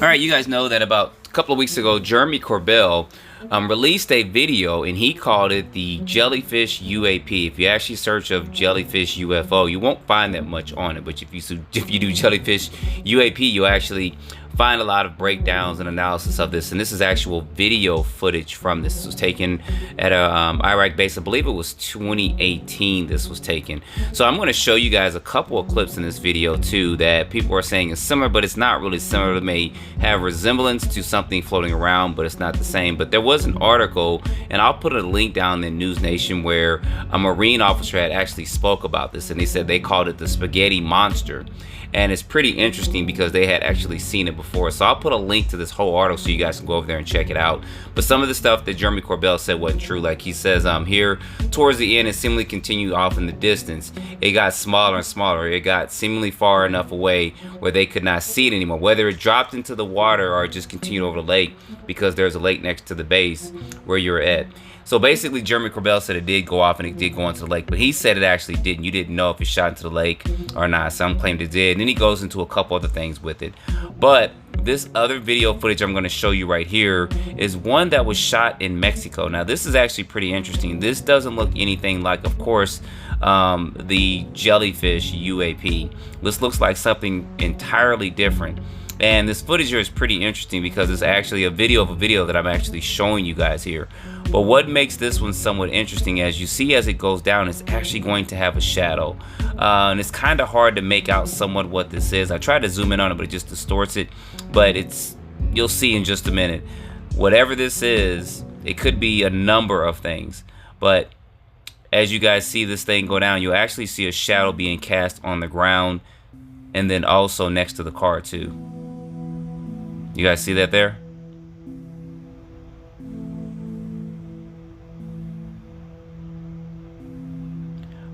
Alright, you guys know that about a couple of weeks ago, Jeremy Corbell released a video, and he called it the Jellyfish UAP. If you actually search of Jellyfish UFO, you won't find that much on it, but if you do Jellyfish UAP, you actually find a lot of breakdowns and analysis of this. And this is actual video footage from this. This was taken at a Iraq base. I believe it was 2018 this was taken. So I'm going to show you guys a couple of clips in this video too that people are saying is similar, but it's not really similar. It may have resemblance to something floating around, but it's not the same. But there was an article, and I'll put a link down in News Nation, where a Marine officer had actually spoke about this, and he said they called it the spaghetti monster. And it's pretty interesting because they had actually seen it before. So I'll put a link to this whole article so you guys can go over there and check it out. But some of the stuff that Jeremy Corbell said wasn't true. Like he says, here towards the end, it seemingly continued off in the distance. It got smaller and smaller. It got seemingly far enough away where they could not see it anymore. Whether it dropped into the water or just continued over the lake, because there's a lake next to the base where you're at. So basically, Jeremy Corbell said it did go off and it did go into the lake, but he said it actually didn't. You didn't know if it shot into the lake or not. Some claimed it did. And then he goes into a couple other things with it. But this other video footage I'm going to show you right here is one that was shot in Mexico. Now, this is actually pretty interesting. This doesn't look anything like, of course, the Jellyfish UAP. This looks like something entirely different. And this footage here is pretty interesting because it's actually a video of a video that I'm actually showing you guys here. But what makes this one somewhat interesting, as you see as it goes down, it's actually going to have a shadow. And it's kind of hard to make out somewhat what this is. I tried to zoom in on it, but it just distorts it. But you'll see in just a minute. Whatever this is, it could be a number of things. But as you guys see this thing go down, you'll actually see a shadow being cast on the ground, and then also next to the car too. You guys see that there?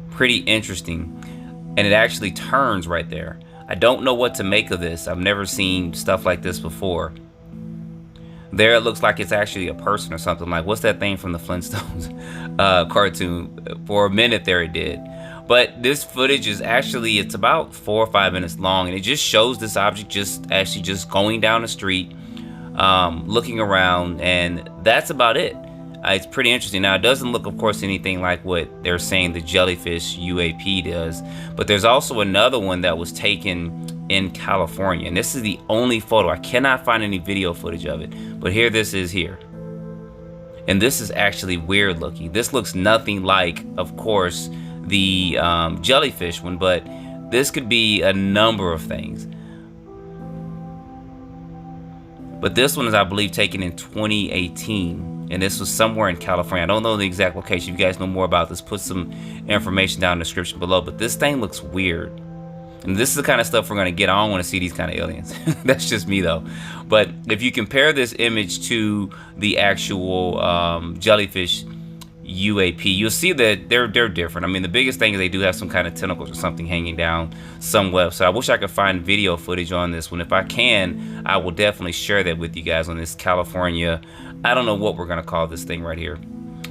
Pretty interesting. And it actually turns right there. I don't know what to make of this. I've never seen stuff like this before. There it looks like it's actually a person or something. Like, what's that thing from the Flintstones cartoon? For a minute there it did. But this footage is actually, it's about 4 or 5 minutes long, and it just shows this object just going down the street, looking around, and that's about it. It's pretty interesting. Now, it doesn't look, of course, anything like what they're saying the Jellyfish UAP does, but there's also another one that was taken in California, and this is the only photo. I cannot find any video footage of it, but here this is here. And this is actually weird looking. This looks nothing like, of course, the Jellyfish one, but this could be a number of things. But this one is, I believe, taken in 2018, and this was somewhere in California. I don't know the exact location. If you guys know more about this, put some information down in the description below. But this thing looks weird, and this is the kind of stuff we're going to get. I don't want to see these kind of aliens. That's just me though. But if you compare this image to the actual Jellyfish UAP, you'll see that they're different. I mean, the biggest thing is they do have some kind of tentacles or something hanging down somewhere. So I wish I could find video footage on this one. If I can, I will definitely share that with you guys on this California. I don't know what we're gonna call this thing right here,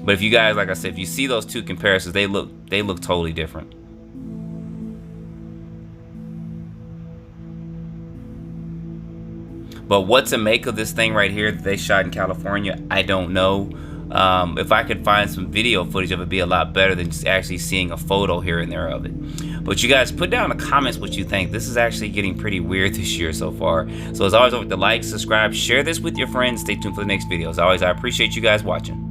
but if you guys, like I said, if you see those two comparisons, they look totally different. But what to make of this thing right here that they shot in California, I don't know. If I could find some video footage of it, it'd be a lot better than just actually seeing a photo here and there of it. But you guys, put down in the comments what you think. This is actually getting pretty weird this year so far. So as always, don't forget to like, subscribe, share this with your friends. Stay tuned for the next video. As always, I appreciate you guys watching.